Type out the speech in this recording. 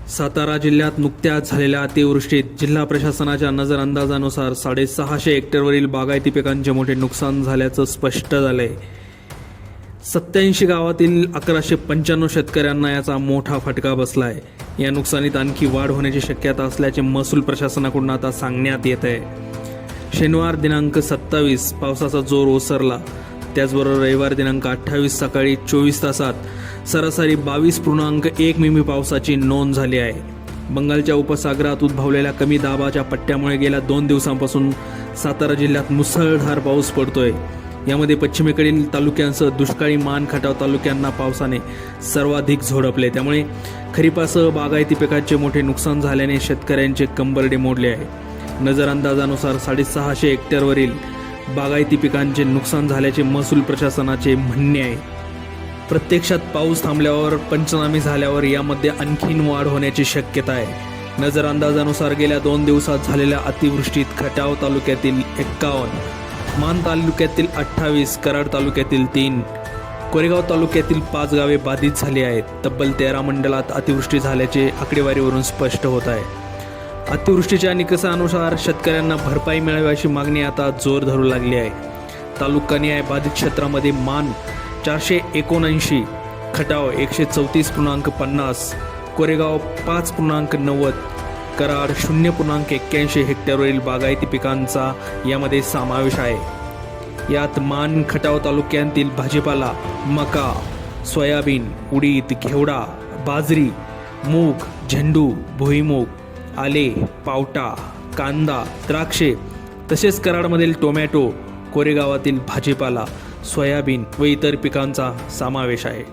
सातारा जिल्ह्यात नुकत्याच झालेल्या अतिवृष्टीत जिल्हा प्रशासनाच्या नजर अंदाजानुसार 650 हेक्टरवरील बागायती पिकांचे मोठे नुकसान झाल्याचं स्पष्ट झालंय। 87 गावातील 1195 शेतकऱ्यांना याचा मोठा फटका बसलाय। या नुकसानीत आणखी वाढ होण्याची शक्यता असल्याचे महसूल प्रशासनाकडून आता सांगण्यात येत आहे। शनिवार दिनांक 27 पावसाचा जोर ओसरला। त्याचबरोबर रविवार दिनांक 28 सकाळी 24 तासात सरासरी 22.1 मिमी पावसाची नोंद झाली आहे। बंगालच्या उपसागरात उद्भवलेल्या कमी दाबाच्या पट्ट्यामुळे गेल्या 2 दिवसांपासून सातारा जिल्ह्यात मुसळधार पाऊस पडतोय। यामध्ये पश्चिमेकडील तालुक्यांसह दुष्काळी मान खटाव तालुक्यांना पावसाने सर्वाधिक झोडपले। त्यामुळे खरीपासह बागायती पिकांचे मोठे नुकसान झाल्याने शेतकऱ्यांचे कंबरडे मोडले आहे। नजर अंदाजानुसार 650 हेक्टरवरील बागायती पिकांचे नुकसान झाल्याचे महसूल प्रशासनाचे म्हणणे आहे। प्रत्यक्षात पाऊस थांबल्यावर पंचनामे झाल्यावर यामध्ये आणखीन वाढ होण्याची शक्यता आहे। नजर अंदाजानुसार गेल्या 2 दिवसात झालेल्या अतिवृष्टीत खटाव तालुक्यातील 51, मान तालुक्यातील 28, कराड तालुक्यातील 3, कोरेगाव तालुक्यातील 5 गावे बाधित झाली आहेत। तब्बल 13 मंडलात अतिवृष्टी झाल्याचे आकडेवारीवरून स्पष्ट होत आहे। अतिवृष्टीच्या निकषानुसार शेतकऱ्यांना भरपाई मिळावी अशी मागणी आता जोर धरू लागली आहे। तालुकानिहाय बाधित क्षेत्रामध्ये मान 479, खटाव 134.50, कोरेगाव 5.90, कराड 0.81 हेक्टरवरील बागायती पिकांचा यामध्ये समावेश आहे। यात मान खटाव तालुक्यातील भाजीपाला, मका, सोयाबीन, उडीद, घेवडा, बाजरी, मूग, झेंडू, भुईमूग, आले, पावटा, कांदा, द्राक्षे तसेच कराडमधील टोमॅटो, कोरेगावातील भाजीपाला, सोयाबीन व इतर पिकांचा समावेश आहे।